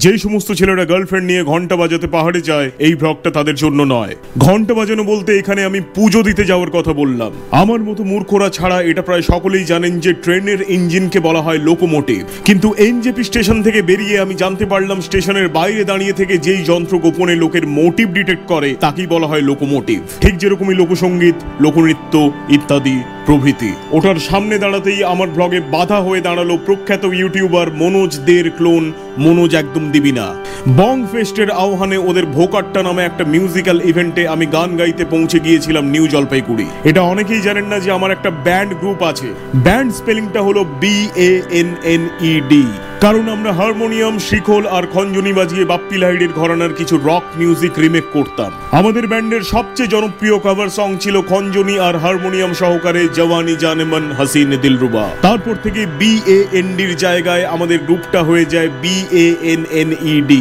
যেই সমস্ত ছেলেরা গার্লফ্রেন্ড নিয়ে ঘন্টা বাজাতে পাহাড়ে যায় এই ব্লগটা তাদের জন্য নয়। ঘন্টা বাজানো বলতে এখানে আমি পুজো দিতে যাওয়ার কথা বললাম। আমার মতো মূর্খরা ছাড়া এটা প্রায় সকলেই জানেন যে ট্রেনের ইঞ্জিনকে বলা হয় লোকোমোটিভ, কিন্তু এনজেপি স্টেশন থেকে বেরিয়ে আমি জানতে পারলাম স্টেশনের বাইরে দাঁড়িয়ে থেকে যেই যন্ত্র গোপনে লোকের মোটিভ ডিটেক্ট করে তাকেই বলা হয় লোকোমোটিভ। ঠিক যেরকমই লোকসঙ্গীত, লোকনৃত্য ইত্যাদি প্রভৃতি। ওটার সামনে দাঁড়াতেই আমার ব্লগে বাধা হয়ে দাঁড়ালো প্রখ্যাত ইউটিউবার মনোজ দের ক্লোন মনোজ একদম দিবি না। বং ফেস্টের আহ্বানে ওদের ভোকাট্টা নামে একটা মিউজিক্যাল ইভেন্টে আমি গান গাইতে পৌঁছে গিয়েছিলাম নিউ জলপাইগুড়ি। এটা অনেকেই জানেন না যে আমার একটা ব্যান্ড গ্রুপ আছে। ব্যান্ড স্পেলিংটা হলো BANNED, কারণ আমরা হারমোনিয়াম, শিখল আর খঞ্জনি বাজিয়ে বাপ্পি লাহিড়ির ঘরানার কিছু রক মিউজিক রিমেক করতাম। আমাদের ব্যান্ডের সবচেয়ে জনপ্রিয় কভার সং ছিল খঞ্জনি আর হারমোনিয়াম সহকারে জওয়ানি জানেমন হাসিন দিলরুবা। তারপর থেকে BANDর জায়গায় আমাদের গ্রুপটা হয়ে যায় BANNED।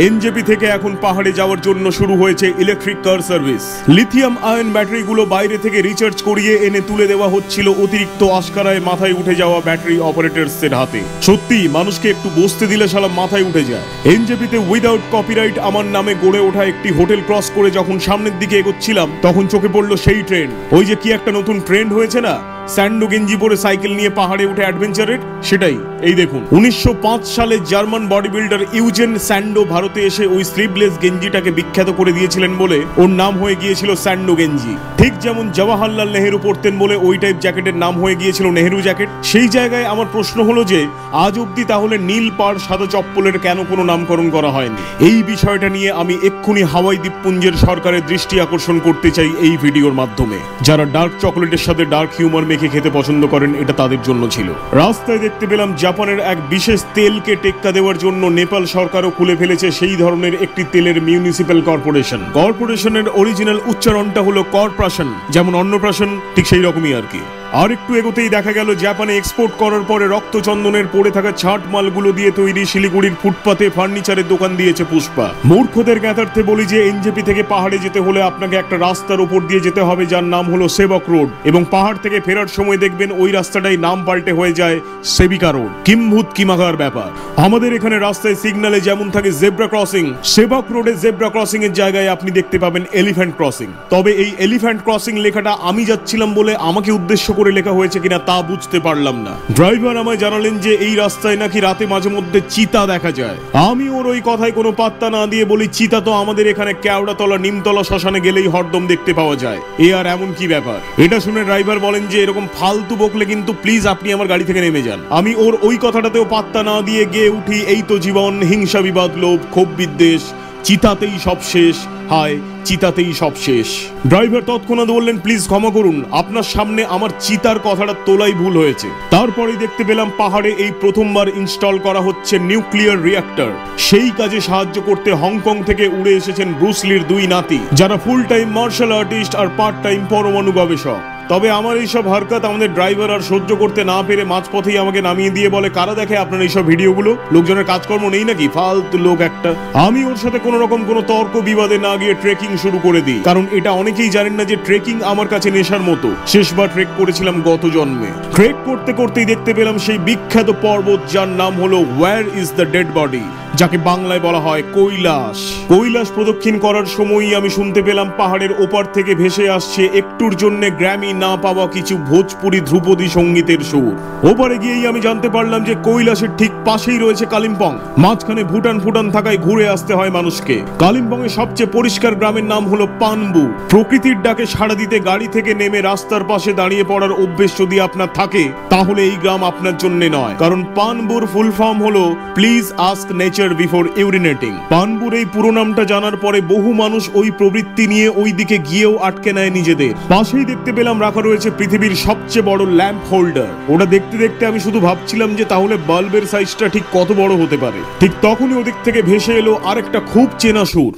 এনজেপি থেকে এখন পাহাড়ে যাওয়ার জন্য শুরু হয়েছে electric car service. Lithium ion ব্যাটারিগুলো বাইরে থেকে রিচার্জ করিয়ে এনে তুলে দেওয়া হচ্ছিল অতিরিক্ত আশকারায় মাথায় উঠে যাওয়া ব্যাটারি অপারেটরসের হাতে। সত্যি মানুষকে একটু বসতে দিলে শালা মাথায় উঠে যায়। এনজেপিতে উইদাউট কপিরাইট আমার নামে গড়ে ওঠা একটি হোটেল ক্রস করে যখন সামনের দিকে এগোচ্ছিলাম তখন চোখে পড়লো সেই ট্রেন্ড। ওই যে কি একটা নতুন ট্রেন্ড হয়েছে না, স্যান্ডো গেঞ্জি পরে সাইকেল নিয়ে পাহাড়ে উঠে অ্যাডভেঞ্চারের, সেটাই। এই দেখুন 1905 সালে German body builder Eugene Sandow ভারতে এসে ওই স্লিভলেস গেঞ্জিটাকে বিখ্যাত করে দিয়েছিলেন বলে ওর নাম হয়ে গিয়েছিল স্যান্ডো গেঞ্জি। ঠিক যেমন জওয়াহরলাল নেহেরু পরতেন বলে ওই টাইপ জ্যাকেটের নাম হয়ে গিয়েছিল নেহেরু জ্যাকেট। সেই জায়গায় আমার প্রশ্ন হলো যে আজ অব্দি তাহলে নীল পাড় সাদা চপ্পলের কেন কোনো নামকরণ করা হয়নি? এই বিষয়টা নিয়ে আমি এক্ষুনি হাওয়াই দ্বীপপুঞ্জের সরকারের দৃষ্টি আকর্ষণ করতে চাই এই ভিডিওর মাধ্যমে। যারা ডার্ক চকলেটের সাথে ডার্ক হিউমার মেখে খেতে পছন্দ করেন এটা তাদের জন্য ছিল। রাস্তায় দেখতে পেলাম জাপানের এক বিশেষ তেলকে টেক্কা দেওয়ার জন্য নেপাল সরকারও খুলে ফেলেছে সেই ধরনের একটি তেলের মিউনিসিপ্যাল কর্পোরেশন। কর্পোরেশনের অরিজিনাল উচ্চারণটা হলো কর্পোরেশন, যেমন অন্নপ্রাশন, ঠিক সেই রকমই আর কি। আর একটু এগোতেই দেখা গেল জাপানে এক্সপোর্ট করার পরে রক্তচন্দনের পড়ে থাকা ছাট মালগুলো দিয়ে তৈরি শিলিগুড়ির ফুটপাতে ফার্নিচারের দোকান দিয়েছে পুষ্পা। মূর্খদের জ্ঞাতার্থে বলি যে এনজেপি থেকে পাহাড়ে যেতে হলে আপনাকে একটা রাস্তার উপর দিয়ে যেতে হবে যার নাম হলো সেবক রোড, এবং পাহাড় থেকে ফেরার সময় দেখবেন ওই রাস্তাটাই নাম পাল্টে হয়ে যায় সেবিকা রোড। কিম্ভূত কিমাকার ব্যাপার। আমাদের এখানে রাস্তায় সিগন্যালে যেমন থাকে জেব্রা ক্রসিং, সেবক রোডে জেব্রা ক্রসিং এর জায়গায় আপনি দেখতে পাবেন এলিফ্যান্ট ক্রসিং। তবে এই এলিফ্যান্ট ক্রসিং লেখাটা আমি যাচ্ছিলাম বলে আমাকে উদ্দেশ্য করে লেখা হয়েছে কিনা তা বুঝতে পারলাম না। ড্রাইভার আমায় জানালেন যে এই রাস্তায় নাকি রাতে মাঝে মধ্যে চিতা দেখা যায়। আমি ওর ওই কথায় কোনো পাত্তা না দিয়ে বলি, চিতা তো আমাদের এখানে কেওড়াতলা নিমতলা শ্মশানে গেলেই হরদম দেখতে পাওয়া যায়, এ আর এমন কি ব্যাপার? এটা শুনে ড্রাইভার বলেন যে এরকম ফালতু বকলে কিন্তু প্লিজ আপনি আমার গাড়ি থেকে নেমে যান। আমি ওর ওই কথাটাতেও পাত্তা না দিয়ে গিয়ে উঠি, এই তো জীবন, হিংসা, বিবাদ, লোভ, ক্ষোভ, বিদ্বেষ, চিতাতেই সব শেষ, হায় চিতাতেই সব শেষ। ড্রাইভার তৎক্ষণাৎ বললেন, প্লিজ ক্ষমা করুন, আপনার সামনে আমার চিতার কথাটা তোলাই ভুল হয়েছে। তারপরেই দেখতে পেলাম পাহাড়ে এই প্রথমবার ইনস্টল করা হচ্ছে নিউক্লিয়ার রিঅ্যাক্টর। সেই কাজে সাহায্য করতে হংকং থেকে উড়ে এসেছেন ব্রুসলির দুই নাতি, যারা ফুল টাইম মার্শাল আর্টিস্ট আর পার্ট টাইম পরমাণু গবেষক। তবে আমার এইসব হরকত আমাদের ড্রাইভার আর সহ্য করতে না পেরে মাঝপথেই আমাকে নামিয়ে দিয়ে বলে, কারা দেখে আপনার এইসব ভিডিওগুলো? লোকজনের কাজকর্ম নেই নাকি? ফালতু লোক একটা। আমি ওর সাথে কোনো রকম কোনো তর্ক বিবাদে না গিয়ে ট্রেকিং শুরু করে দিই, কারণ এটা অনেকেই জানেন না যে ট্রেকিং আমার কাছে নেশার মতো। শেষবার ট্রেক করেছিলাম গত জন্মে। ট্রেক করতে করতেই দেখতে পেলাম সেই বিখ্যাত পর্বত যার নাম হলো where is the dead body, যাকে বাংলায় বলা হয় কৈলাস। কৈলাস প্রদক্ষিণ করার সময়ই আমি শুনতে পেলাম পাহাড়ের ওপার থেকে ভেসে আসছে একটুর জন্য গ্র্যামি না পাওয়া কিছু ভোজপুরি ধ্রুপদী সঙ্গীতের সুর। ওপারে গিয়েই আমি জানতে পারলাম যে কৈলাসের ঠিক পাশেই রয়েছে কালিম্পং। মাঝখানে ভুটান ফুটান থাকায় ঘুরে আসতে হয় মানুষকে। কালিম্পং এর সবচেয়ে পরিষ্কার গ্রামের নাম হলো পানবু। প্রকৃতির ডাকে সাড়া দিতে গাড়ি থেকে নেমে রাস্তার পাশে দাঁড়িয়ে পড়ার অভ্যেস যদি আপনার থাকে তাহলে এই গ্রাম আপনার জন্য নয়, কারণ পানবুর ফুল ফর্ম হলো প্লিজ আস্ক নেচার বিফোর ইউরিনেটিং। পানবুর এই পুরো নামটা জানার পরে বহু মানুষ ওই প্রবৃত্তি নিয়ে ওই দিকে গিয়েও আটকে নেয় নিজেদের। পাশেই দেখতে পেলাম রাখা রয়েছে পৃথিবীর সবচেয়ে বড় ল্যাম্প হোল্ডার। ওটা দেখতে দেখতে আমি শুধু ভাবছিলাম যে তাহলে বাল্বের সাইজটা ঠিক কত বড় হতে পারে। ঠিক তখনই ওদিক থেকে ভেসে এলো আরেকটা খুব চেনা সুর।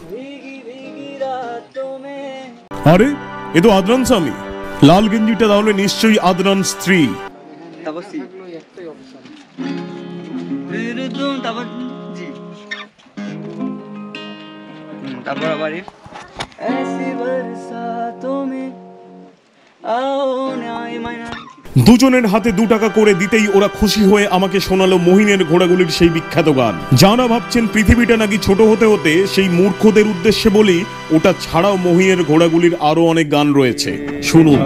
আরে এ তো আদনান স্বামী। লাল গেঞ্জিটা তাহলে নিশ্চয়ই আদনান স্ত্রী। দুজনের হাতে 2 টাকা করে দিতেই ওরা খুশি হয়ে আমাকে শোনালো মহিনের ঘোড়াগুলির সেই বিখ্যাত গান। যারা ভাবছেন পৃথিবীটা নাকি ছোট হতে হতে, সেই মূর্খদের উদ্দেশ্যে বলি ওটা ছাড়াও মহিনের ঘোড়াগুলির আরো অনেক গান রয়েছে, শুনুন।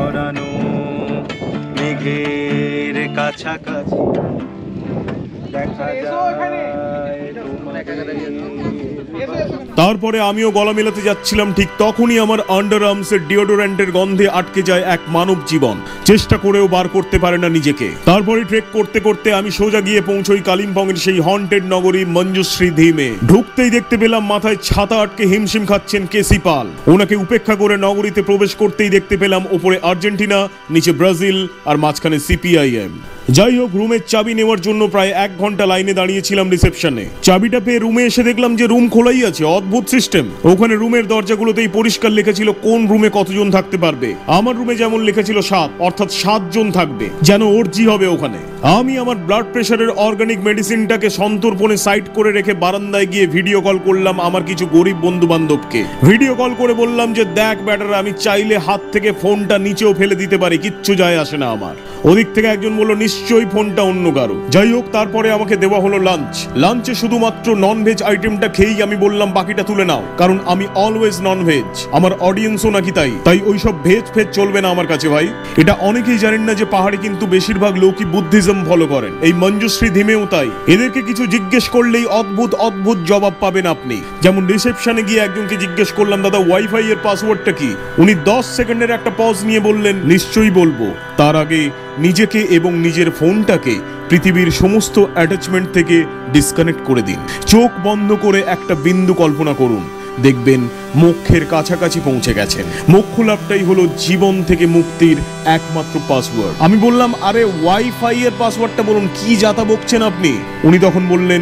তারপরে আমিও গলা মেলাতে যাচ্ছিলাম, ঠিক তখনই আমার আন্ডার আর্মসের ডিওডোরেন্টের গন্ধে আটকে যায় এক মানব জীবন, চেষ্টা করেও বার করতে পারে না নিজেকে। তারপরে ট্রেক করতে করতে আমি সোজা গিয়ে পৌঁছই কালিম্পংয়ের সেই হন্টেড নগরী মঞ্জুশ্রী ধীমে। ঢুকতেই দেখতে পেলাম মাথায় ছাতা আটকে হিমশিম খাচ্ছেন কেসি পাল। ওনাকে উপেক্ষা করে নগরীতে প্রবেশ করতেই দেখতে পেলাম ওপরে আর্জেন্টিনা, নিচে ব্রাজিল আর মাঝখানে সিপিআইএম। যাই হোক, রুমের চাবি নেওয়ার জন্য প্রায় 1 ঘন্টা লাইনে দাঁড়িয়েছিলাম রিসেপশনে। চাবিটা পেয়ে রুমে এসে দেখলাম যে রুম খোলাই আছে, অদ্ভুত সিস্টেম। ওখানে রুমের দরজাগুলোতেই পরিষ্কার লেখা ছিল কোন রুমে কতজন থাকতে পারবে। আমার রুমে যেমন লেখা ছিল 7, অর্থাৎ 7 জন থাকবে, যেন অর্জি হবে ওখানে। আমি আমার ব্লাড প্রেশারের অর্গানিক মেডিসিনটাকে সন্তর্পণে সাইড করে রেখে বারান্দায় গিয়ে ভিডিও কল করলাম আমার কিছু গরিব বন্ধু বান্ধবকে। ভিডিও কল করে বললাম যে দেখ ব্যাটার, আমি চাইলে হাত থেকে ফোনটা নিচেও ফেলে দিতে পারি, কিচ্ছু যায় আসে না আমার। ওদিক থেকে একজন বলল নিশ্চয়ই ফোনটা অন্য কারো। যাই হোক, তারপরে আমাকে দেওয়া হলো লাঞ্চ। লাঞ্চে শুধুমাত্র নন ভেজ আইটেমটা খেয়েই আমি বললাম বাকিটা তুলে নাও, কারণ আমি অলওয়েজ নন ভেজ। আমার অডিয়েন্সও নাকি তাই ওইসব ভেজ ফেজ চলবে না আমার কাছে ভাই। এটা অনেকেই জানেন না যে পাহাড়ে কিন্তু বেশিরভাগ লোকই বুদ্ধিজম ফলো করেন, এই মঞ্জুশ্রী ধিমেও তাই। এদেরকে কিছু জিজ্ঞেস করলেই অদ্ভুত অদ্ভুত জবাব পাবেন আপনি। যেমন রিসেপশনে গিয়ে একজনকে জিজ্ঞেস করলাম দাদা ওয়াইফাই এর পাসওয়ার্ডটা কি। উনি 10 সেকেন্ডের একটা পজ নিয়ে বললেন নিশ্চয়ই বলবো, তার আগে নিজেকে এবং নিজের ফোনটাকে পৃথিবীর সমস্ত অ্যাটাচমেন্ট থেকে ডিসকানেক্ট করে দিন। চোখ বন্ধ করে একটা বিন্দু কল্পনা করুন, দেখবেন মোক্ষের কাছাকাছি পৌঁছে গেছেন। মোক্ষ লাভটাই হলো জীবন থেকে মুক্তির একমাত্র পাসওয়ার্ড। আমি বললাম আরে ওয়াইফাই এর পাসওয়ার্ডটা বলুন, কি যাতা বকছেন আপনি। উনি তখন বললেন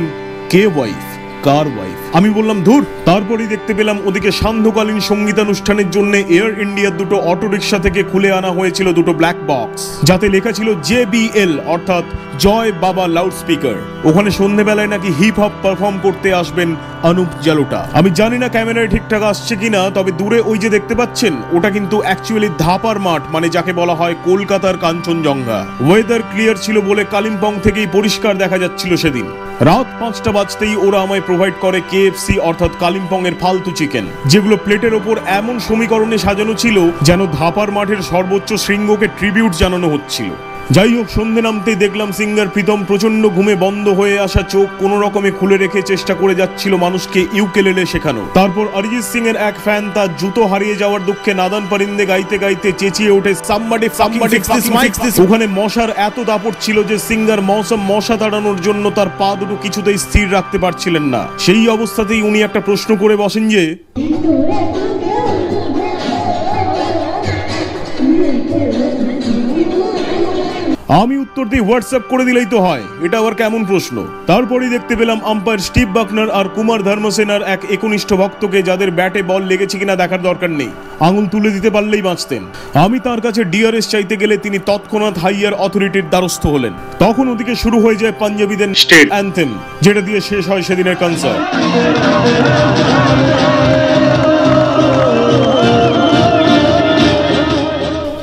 কে ওয়াইফ, কার ওয়াইফ। আমি বললাম ধুর। তারপরেই দেখতে পেলাম ওদিকে সান্ধ্যকালীন সঙ্গীতানুষ্ঠানের জন্য এয়ার ইন্ডিয়ার 2 অটো রিক্সা থেকে খুলে আনা হয়েছিল 2 ব্ল্যাক বক্স, যাতে লেখা ছিল JBL, অর্থাৎ জয় বাবা লাউড স্পিকার। ওখানে সন্ধ্যেবেলায় নাকি হিপ হপ পারফর্ম করতে আসবেন অনুপ জালোটা। আমি জানি না ক্যামেরায় ঠিকঠাক আসছে কিনা, তবে দূরে ওই যে দেখতে পাচ্ছেন ওটা কিন্তু অ্যাকচুয়ালি ধাপার মাঠ, মানে যাকে বলা হয় কলকাতার কাঞ্চনজঙ্ঘা। ওয়েদার ক্লিয়ার ছিল বলে কালিম্পং থেকেই পরিষ্কার দেখা যাচ্ছিল সেদিন। রাত 5টা বাজতেই ওরা আমায় প্রোভাইড করে KFC, অর্থাৎ কালিম্পং এর ফালতু চিকেন, যেগুলো প্লেটের ওপর এমন সমীকরণে সাজানো ছিল যেন ধাপার মাঠের সর্বোচ্চ শৃঙ্গকে ট্রিবিউট জানানো হচ্ছিল। যাই হোক, সন্ধে নামতেই দেখলাম সিঙ্গার প্রীতম প্রচন্ড ঘুমে বন্ধ হয়ে আসা চোখ কোনো রকমে খুলে রেখে চেষ্টা করে যাচ্ছিল মানুষকে ইউকেলেলে শেখানো। তারপর অরিজিৎ সিং এর এক ফ্যান তার জুতো হারিয়ে যাওয়ার দুঃখে নাদান পারিন্দে গাইতে গাইতে চেঁচিয়ে ওঠে সামবাডি ফিক্স দিস। ওখানে মশার এত দাপট ছিল যে সিঙ্গার মশা তাড়ানোর জন্য তার পা দুটো কিছুতেই স্থির রাখতে পারছিলেন না। সেই অবস্থাতেই উনি একটা প্রশ্ন করে বসেন যে আমি উত্তর দিয়ে হোয়াটসঅ্যাপ করে দিলেই তো হয়, এটা আবার কেমন প্রশ্ন। তারপরেই দেখতে পেলাম আম্পায়ার স্টিভ বাকনার আর কুমার ধর্মসেনার এক একনিষ্ঠ ভক্তকে, যাদের ব্যাটে বল লেগেছে কিনা দেখার দরকার নেই, আঙুল তুলে দিতে পারলেই বাঁচতেন। আমি তার কাছে ডিআরএস চাইতে গেলে তিনি তৎক্ষণাৎ হাইয়ার অথরিটির দ্বারস্থ হলেন। তখন ওদিকে শুরু হয়ে যায় পাঞ্জাবিদের স্টেট অ্যান্থেম, যেটা দিয়ে শেষ হয় সেদিনের কনসার্ট।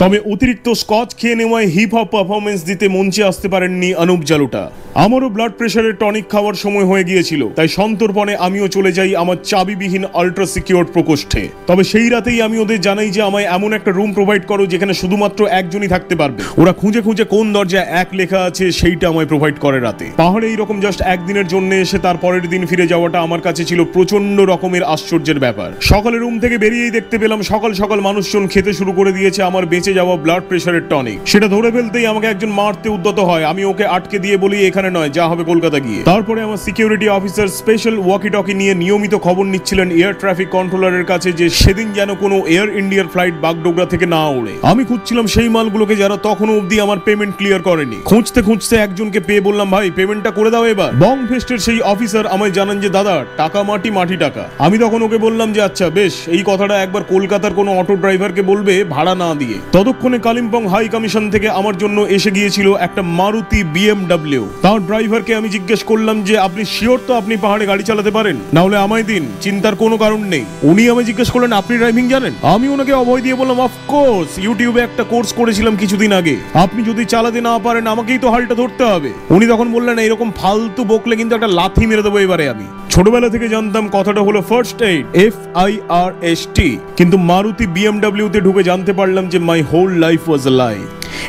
তবে অতিরিক্ত স্কচ খেয়ে নেওয়ায় হিপ হপ পারফরমেন্স দিতে মঞ্চে আসতে পারেননি অনুপ জালোটা। আমারও ব্লাড প্রেশারের টনিক খাওয়ার সময় হয়ে গিয়েছিল, তাই সন্তর্পণে আমিও চলে যাই আমার চাবিবিহীন আল্ট্রা সিকিউরড প্রকোষ্ঠে। তবে সেই রাতেই আমি ওদের জানাই যে আমায় এমন একটা রুম প্রোভাইড করো যেখানে শুধুমাত্র একজনই থাকতে পারবে। ওরা খুঁজে খুঁজে কোন দরজায় 1 লেখা আছে সেইটা আমায় প্রোভাইড করে রাতে। পাহাড়ে এইরকম জাস্ট একদিনের জন্য এসে তার পরের দিন ফিরে যাওয়াটা আমার কাছে ছিল প্রচন্ড রকমের আশ্চর্যের ব্যাপার। সকালে রুম থেকে বেরিয়েই দেখতে পেলাম সকাল সকাল মানুষজন খেতে শুরু করে দিয়েছে আমার বেঁচে যাওয়া ব্লাড প্রেশারের টনিক। সেটা ধরে ফেলতেই আমাকে একজন মারতে উদ্যত হয়। আমি ওকে আটকে দিয়ে বলি এখানে নয়, যা হবে কলকাতা গিয়ে। তারপরে আমার security officer special walkie talkie নিয়ে নিয়মিত খবর নিচ্ছিলেন এয়ার ট্রাফিক কন্ট্রোলারের কাছে যে সেদিন যেন কোনো এয়ার ইন্ডিয়ার ফ্লাইট বাগডোগরা থেকে না ওড়ে। আমি খুঁজছিলাম সেই মালগুলোকে যারা তখনও অবধি আমার পেমেন্ট ক্লিয়ার করেনি। খুঁজতে খুঁজতে একজনকে পেয়ে বললাম ভাই পেমেন্টটা করে দাও এবার। বং ফেস্টের সেই অফিসার আমায় জানান যে দাদা টাকা মাটি মাটি টাকা। আমি তখন ওকে বললাম যে আচ্ছা বেশ, এই কথাটা একবার কলকাতার কোনো অটো ড্রাইভারকে বলবে ভাড়া না দিয়ে। ততক্ষণে কালিম্পং হাই কমিশন থেকে আমার জন্য এসে গিয়েছিল একটা মারুতি BMW। তার ড্রাইভারকে আমি জিজ্ঞেস করলাম যে আপনি শিওর তো আপনি পাহাড়ে গাড়ি চালাতে পারেন, না হলে আমায় দিন, চিন্তার কোনো কারণ নেই। উনি আমায় জিজ্ঞেস করলেন আপনি ড্রাইভিং জানেন? আমি ওনাকে অভয় দিয়ে বললাম অফকোর্স, ইউটিউবে একটা কোর্স করেছিলাম কিছুদিন আগে, আপনি যদি চালাতে না পারেন আমাকেই তো হালটা ধরতে হবে। উনি তখন বললেন এরকম ফালতু বকলে কিন্তু একটা লাথি মেরে দেবো এবারে আমি। ছোটবেলা থেকে জানতাম কথাটা হলো ফার্স্ট এইড, FIRST, কিন্তু মারুতি BMW তে ঢুকে জানতে পারলাম যে মাই হোল লাইফ ওয়াজ আ লাই।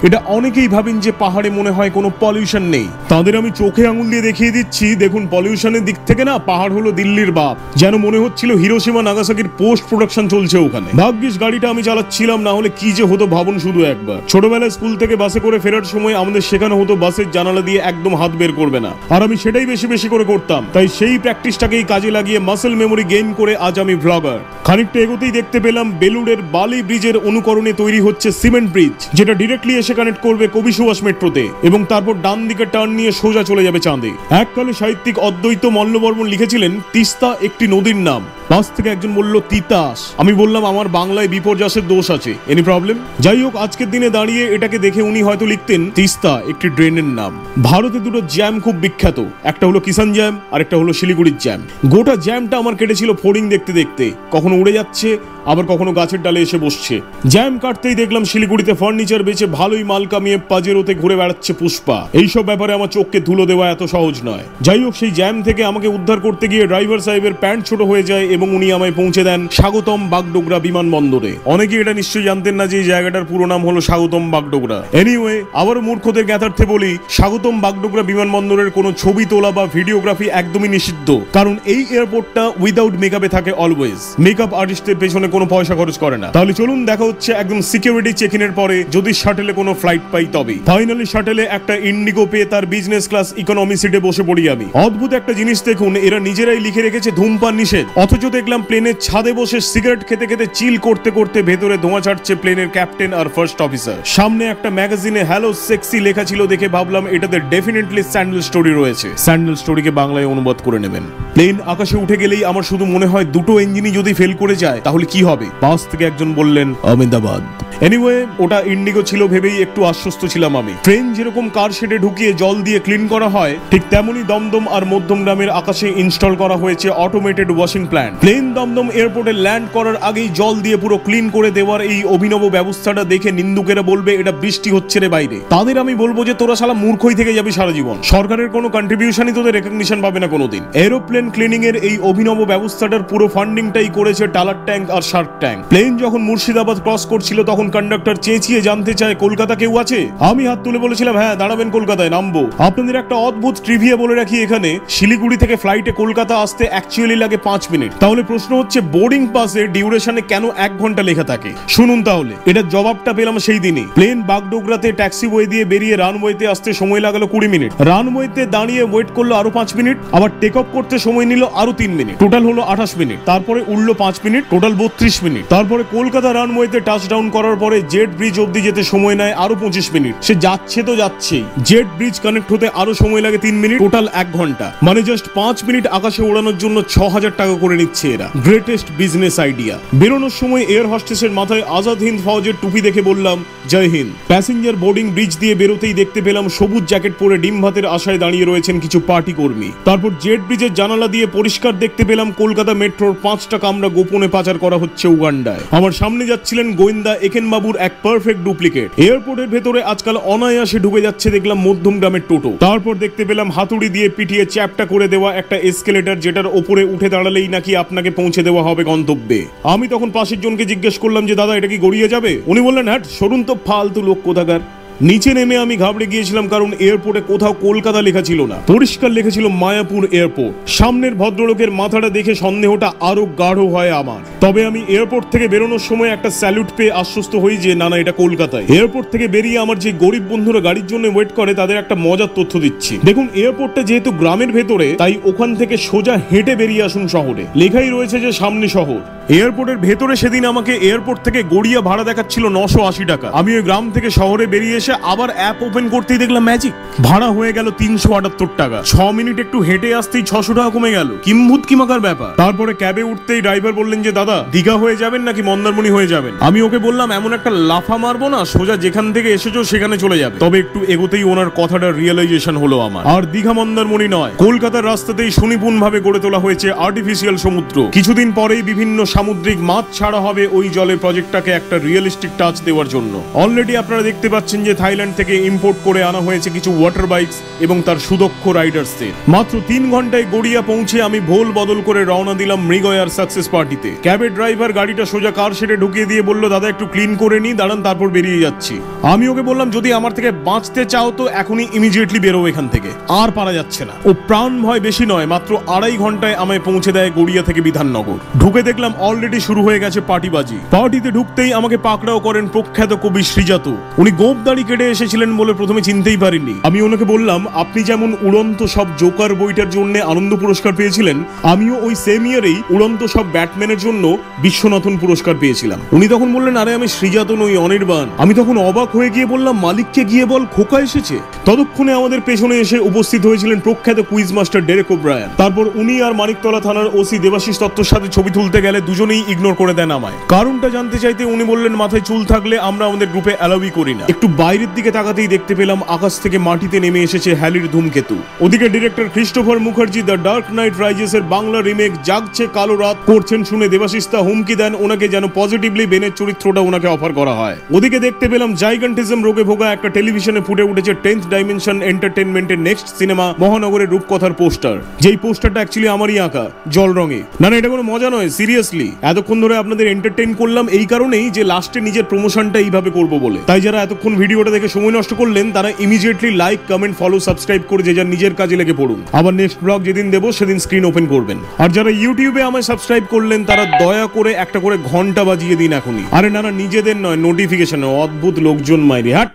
এটা অনেকেই ভাবেন যে পাহাড়ে মনে হয় কোনো পলিউশন নেই, তাদের আমি চোখে আঙুল দিয়ে দেখিয়ে দিচ্ছি দেখুন পলিউশনের দিক থেকে না পাহাড় হলো দিল্লির বাপ। যেন মনে হচ্ছিল হিরোশিমা নাগাসাকির পোস্ট প্রোডাকশন চলছে ওখানে। ভাগ্যিস গাড়িটা আমি চালাচ্ছিলাম, না হলে কি যে হতো ভাবুন শুধু একবার। ছোটবেলায় স্কুল থেকে বাসে করে ফেরার সময় আমাদের শেখানো হতো বাসের জানালা দিয়ে একদম হাত বের করবে না, আর আমি সেটাই বেশি বেশি করে করতাম। তাই সেই প্র্যাকটিসটাকেই কাজে লাগিয়ে মাসেল মেমোরি গেইন করে আজ আমি ভ্লগার। খানিকটা এগোতেই দেখতে পেলাম বেলুড়ের বালি ব্রিজের অনুকরণে তৈরি হচ্ছে সিমেন্ট ব্রিজ, যেটা ডিরেক্টলি এসে কানেক্ট করবে কবি সুভাষ মেট্রোতে, এবং তারপর ডান দিকে টার্ন নিয়ে সোজা চলে যাবে চাঁদে। এককালে সাহিত্যিক অদ্বৈত মল্লবর্মণ লিখেছিলেন তিস্তা একটি নদীর নাম। পাশ থেকে একজন বলল তিতাস। আমি বললাম আমার বাংলায় বিপর্যয়ের দোষ আছে, এনি প্রবলেম? যাই হোক, আজকের দিনে দাঁড়িয়ে এটাকে দেখে উনি হয়তো লিখতেন তিস্তা একটি ড্রেনের নাম। ভারতে দুটো জ্যাম খুব বিখ্যাত, একটা হলো কিষান জ্যাম আর একটা হলো শিলিগুড়ির জ্যাম। গোটা জ্যামটা আমার কেটেছিল ফড়িং দেখতে দেখতে, কখনো উড়ে যাচ্ছে আবার কখনো গাছের ডালে এসে বসছে। জ্যাম কাটতেই দেখলাম শিলিগুড়িতে ফার্নিচার বেচে ভালোই মাল কামিয়ে পাজেরোতে ঘুরে বেড়াচ্ছে পুষ্পা। এইসব ব্যাপারে আমার চোখকে ধুলো দেওয়া এত সহজ নয়। যাই হোক, সেই জ্যাম থেকে আমাকে উদ্ধার করতে গিয়ে ড্রাইভার সাহেবের প্যান্ট ছোট হয়ে যায় এবং উনি আমায় পৌঁছে দেন স্বাগতম বাগডোগরা বিমানবন্দরে। অনেকে এটা নিশ্চয়ই জানতেন না যে এই জায়গাটার পুরো নাম হলো স্বাগতম বাগডোগরা। এনিওয়ে, আবার মূর্খদের জ্ঞাতার্থে বলি, স্বাগতম বাগডোগরা বিমানবন্দরের কোনো ছবি তোলা বা ভিডিওগ্রাফি একদমই নিষিদ্ধ, কারণ এই এয়ারপোর্টটা উইদাউট মেকআপে থাকে অলওয়েজ। মেকআপ আর্টিস্টের পেছনে কোনো পয়সা খরচ করে না। তাহলে চলুন দেখা হচ্ছে একদম সিকিউরিটি চেক ইনের পরে, যদি শাটেলে কোনো ফ্লাইট পাই তবে। ফাইনালি শাটেলে একটা ইন্ডিগো পেয়ে তার বিজনেস ক্লাস ইকোনমি সিটে বসে পড়ি আমি। অদ্ভুত একটা জিনিস দেখুন, এরা নিজেরাই লিখে রেখেছে ধূমপান নিষেধ, অথচ দেখলাম প্লেনের ছাদে বসে সিগারেট খেতে খেতে চিল করতে করতে ভেতরে ধোঁয়া ছাড়ছে প্লেনের ক্যাপ্টেন আর ফার্স্ট অফিসার। সামনে একটা ম্যাগাজিনে হ্যালো সেক্সি লেখা ছিল দেখে ভাবলাম এটাতে ডেফিনেটলি স্যান্ডেল স্টোরি রয়েছে। স্যান্ডেল স্টোরিকে বাংলায় অনুবাদ করে নেবেন। প্লেন আকাশে উঠে গেলেই আমার শুধু মনে হয় দুটো ইঞ্জিনই যদি ফেল করে যায় তাহলে কি হবে। পাশ থেকে একজন বললেন আহমেদাবাদ। এনিওয়ে, ওটা ইন্ডিগো ছিল ভেবেই একটু আশ্বস্ত ছিলাম আমি। ট্রেন যেরকম কার শেডে ঢুকিয়ে জল দিয়ে ক্লিন করা হয়, ঠিক তেমনি দমদম আর মধ্যমগ্রামের আকাশে ইনস্টল করা হয়েছে automated washing plant. Plane Dum Dum এয়ারপোর্টে ল্যান্ড করার আগেই জল দিয়ে পুরো ক্লিন করে দেওয়ার এই অভিনব ব্যবস্থাটা দেখে নিন্দুকেরা বলবে এটা বৃষ্টি হচ্ছে রে বাইরে। তাদের আমি বলবো যে তোরা শালা মূর্খই থেকে যাবি সারা জীবন, সরকারের কোনো কন্ট্রিবিউশনই তোদের রেকগনিশন পাবে না কোনোদিন। এরোপ্লেন ক্লিনিং এর এই অভিনব ব্যবস্থাটার পুরো ফান্ডিংটাই করেছে টালার ট্যাঙ্ক আর শার্ক ট্যাঙ্ক। প্লেন যখন মুর্শিদাবাদ ক্রস করছিল তখন কন্ডাক্টর চেঁচিয়ে জানতে চায় কলকাতা কেউ আছে? আমি হাত তুলে বলেছিলাম হ্যাঁ দাঁড়াবেন, কলকাতায় নামবো। আপনাদের একটা অদ্ভুত ট্রিভিয়া বলে রাখি, এখানে শিলিগুড়ি থেকে ফ্লাইটে কলকাতা আসতে অ্যাকচুয়ালি লাগে 5 মিনিট। তাহলে প্রশ্ন হচ্ছে বোর্ডিং পাসে ডিউরেশনে কেন 1 ঘন্টা লেখা থাকে? শুনুন তাহলে, এটার জবাবটা পেলাম সেই দিনই। প্লেন বাগডোগরাতে ট্যাক্সি ওয়ে দিয়ে বেরিয়ে রানওয়েতে আসতে সময় লাগালো 20 মিনিট, রানওয়েতে দাঁড়িয়ে ওয়েট করলো আরো 5 মিনিট, আবার টেক অফ করতে সময় নিল আরো 3 মিনিট, টোটাল হলো 28 মিনিট। তারপরে উড়লো 5 মিনিট, টোটাল 32 মিনিট। তারপরে কলকাতা রানওয়েতে টাচডাউন করার পরে জেট ব্রিজ অব্দি যেতে সময় নেয় আরো 25 মিনিট। সে যাচ্ছে তো যাচ্ছেই, জেট ব্রিজ কানেক্ট হতে আরো সময় লাগে 3 মিনিট, টোটাল 1 ঘন্টা। মানে জাস্ট 5 মিনিট আকাশে ওড়ানোর জন্য 6000 টাকা করে নিচ্ছে এরা। Greatest business idea. বেরোনোর সময় এয়ার হোস্টেসের মাথায় আজাদ হিন্দ ফৌজের টুপি দেখে বললাম জয় হিন্দ। প্যাসেঞ্জার বোর্ডিং ব্রিজ দিয়ে বেরোতেই দেখতে পেলাম সবুজ জ্যাকেট পরে ডিম ভাতের আশায় দাঁড়িয়ে রয়েছেন কিছু পার্টি কর্মী। তারপর জেট ব্রিজের জানালা দিয়ে পরিষ্কার দেখতে পেলাম কলকাতা মেট্রোর 5টা কামরা গোপনে পাচার করা হচ্ছে উগান্ডায়। আমার সামনে যাচ্ছিলেন গোয়েন্দা একেন বাবুর এক পারফেক্ট ডুপ্লিকেট। এয়ারপোর্টের ভেতরে আজকাল অনায়াসে ঢুকে যাচ্ছে দেখলাম মধ্যমগ্রামের টোটো। তারপর দেখতে পেলাম হাতুড়ি দিয়ে পিটিয়ে চ্যাপটা করে দেওয়া একটা এসকেলেটর, যেটার ওপরে উঠে দাঁড়ালেই নাকি আপনাকে পৌঁছে দেওয়া হবে গন্তব্যে। আমি তখন পাশের জনকে জিজ্ঞেস করলাম যে দাদা এটা কি গড়িয়ে যাবে? উনি বললেন হ্যাঁ সরুন তো, ফালতু লোক কোথাকার। নিচে নেমে আমি ঘাবড়ে গিয়েছিলাম, কারণ এয়ারপোর্টে কোথাও কলকাতা লেখা ছিল না, পরিষ্কার লেখা ছিল মায়াপুর এয়ারপোর্ট। সামনের ভদ্রলোকের মাথাটা দেখে সন্দেহটা আরো গাঢ় হয় আমার। তবে আমি এয়ারপোর্ট থেকে বেরোনোর সময় একটা স্যালুট পেয়ে আশ্বস্ত হই যে না না এটা কলকাতায়। এয়ারপোর্ট থেকে বেরিয়ে আমার যে গরিব বন্ধুরা গাড়ির জন্য ওয়েট করে তাদের একটা মজার তথ্য দিচ্ছি। দেখুন, এয়ারপোর্টটা যেহেতু গ্রামের ভেতরে, তাই ওখান থেকে সোজা হেঁটে বেরিয়ে আসুন শহরে। লেখাই রয়েছে যে সামনে শহর। এয়ারপোর্টের ভেতরে সেদিন আমাকে এয়ারপোর্ট থেকে গড়িয়া ভাড়া দেখাচ্ছিল 980 টাকা। আমি ওই গ্রাম থেকে শহরে বেরিয়ে এসে আবার অ্যাপ ওপেন করতেই দেখলাম ম্যাজিক, ভাড়া হয়ে গেল 378 টাকা। 6 মিনিট একটু হেঁটে আসতেই 600 টাকা কমে গেল। কিম্ভূত কিমাকার ব্যাপার। তারপরে ক্যাবে উঠতেই ড্রাইভার বললেন যে দাদা দীঘা হয়ে যাবেন নাকি মন্দারমণি হয়ে যাবেন। আমি ওকে বললাম এমন একটা লাফা মারবো না, সোজা যেখান থেকে এসেছো সেখানে চলে যাবে। তবে একটু এগোতেই ওনার কথাটা রিয়েলাইজেশন হলো আমার, আর দীঘা মন্দারমণি নয়, কলকাতার রাস্তাতেই সুনিপুণ ভাবে গড়ে তোলা হয়েছে আর্টিফিশিয়াল সমুদ্র। কিছুদিন পরেই বিভিন্ন সামুদ্রিক মাছ ছাড়া হবে ওই জলে প্রজেক্টটাকে একটা রিয়েলিস্টিক টাচ দেওয়ার জন্য। অলরেডি আপনারা দেখতে পাচ্ছেন যে থাইল্যান্ড থেকে ইম্পোর্ট করে আনা হয়েছে কিছু ওয়াটার বাইকস এবং তার সুদক্ষ রাইডার্সদের। মাত্র 3 ঘন্টায় গড়িয়া পৌঁছে আমি ভোল বদল করে রওনা দিলাম মৃগয়ার সাকসেস পার্টিতে। ক্যাবের ড্রাইভার গাড়িটা সোজা কার শেডে ঢুকিয়ে দিয়ে বলল দাদা একটু ক্লিন করে নি, দাঁড়ান তারপর বেরিয়ে যাচ্ছি। আমি ওকে বললাম যদি আমার থেকে বাঁচতে চাও তো এখনই ইমিডিয়েটলি বেরো এখান থেকে, আর পারা যাচ্ছে না। ও প্রাণ ভয় বেশি নয়, মাত্র 2.5 ঘন্টায় আমায় পৌঁছে দেয় গড়িয়া থেকে বিধাননগর। ঢুকে দেখলাম অলরেডি শুরু হয়ে গেছে পার্টিবাজি। পার্টিতে ঢুকতেই আমাকে পাকড়াও করেন প্রখ্যাত কবি শ্রীজাত। উনি গোপ দাড়ি কেটে এসেছিলেন বলে প্রথমে চিনতেই পারিনি। আমি ওনাকে বললাম আপনি যেমন উড়ন্ত সব জোকার বইটার জন্য আনন্দ পুরস্কার পেয়েছিলেন, আমিও ওই সেম ইয়ারেই উড়ন্ত সব ব্যাটম্যানের জন্য বিশ্বনাথন পুরস্কার পেয়েছিলাম। উনি তখন বললেন আরে আমি শ্রীজাত নই, অনির্বাণ। আমি তখন অবাক হয়ে গিয়ে বললাম মালিককে গিয়ে বল খোকা এসেছে। ততক্ষণে আমাদের পেছনে এসে উপস্থিত হয়েছিলেন প্রখ্যাত কুইজ মাস্টার ডেরেক ওব্রায়ান। তারপর উনি আর মানিকতলা থানার ওসি দেবাশিস দত্তর সাথে ছবি তুলতে গেলে দুজনেই ইগনোর করে দেন আমায়। কারণটা জানতে চাইতে উনি বললেন মাথায় চুল থাকলে আমরা আমাদের গ্রুপে অ্যালাউই করি না। একটু বাইরের দিকে তাকাতেই দেখতে পেলাম আকাশ থেকে মাটিতে নেমে এসেছে হ্যালির ধূমকেতু। ওদিকে director Christopher Mukherjee the dark night rises এর বাংলা রিমেক জাগছে কালো রাত করছেন শুনে দেবাশিস তা হুমকি দেন ওনাকে যেন পজিটিভলি বেনের চরিত্রটা ওনাকে অফার করা হয়। ওদিকে দেখতে পেলাম জাইগান্টিজম রোগে ভোগা একটা টেলিভিশনে ফুটে উঠেছে 10th ডাইমেনশন এন্টারটেইনমেন্টের নেক্সট সিনেমা মহানগরের রূপকথার পোস্টার। যেই পোস্টারটা অ্যাকচুয়ালি আমারই আঁকা জল রঙে। না এটা কোনো মজা নয়, সিরিয়াসলি। এতক্ষণ ধরে আপনাদের এন্টারটেইন করলাম এই কারণেই যে লাস্টে নিজের প্রমোশনটা এইভাবে করব বলে। তাই যারা এতক্ষণ ভিডিওটা দেখে সময় নষ্ট করলেন তারা immediately like comment follow subscribe করে যে যার নিজের কাজে লেগে পড়ুন। আবার নেক্সট ব্লগ যেদিন দেবো সেদিন স্ক্রিন ওপেন করবেন। আর যারা ইউটিউবে আমায় সাবস্ক্রাইব করলেন তারা দয়া করে একটা করে ঘন্টা বাজিয়ে দিন এখনই। আরে না নিজেদের নয়, নোটিফিকেশনে। অদ্ভুত লোকজন মাইরে হাট।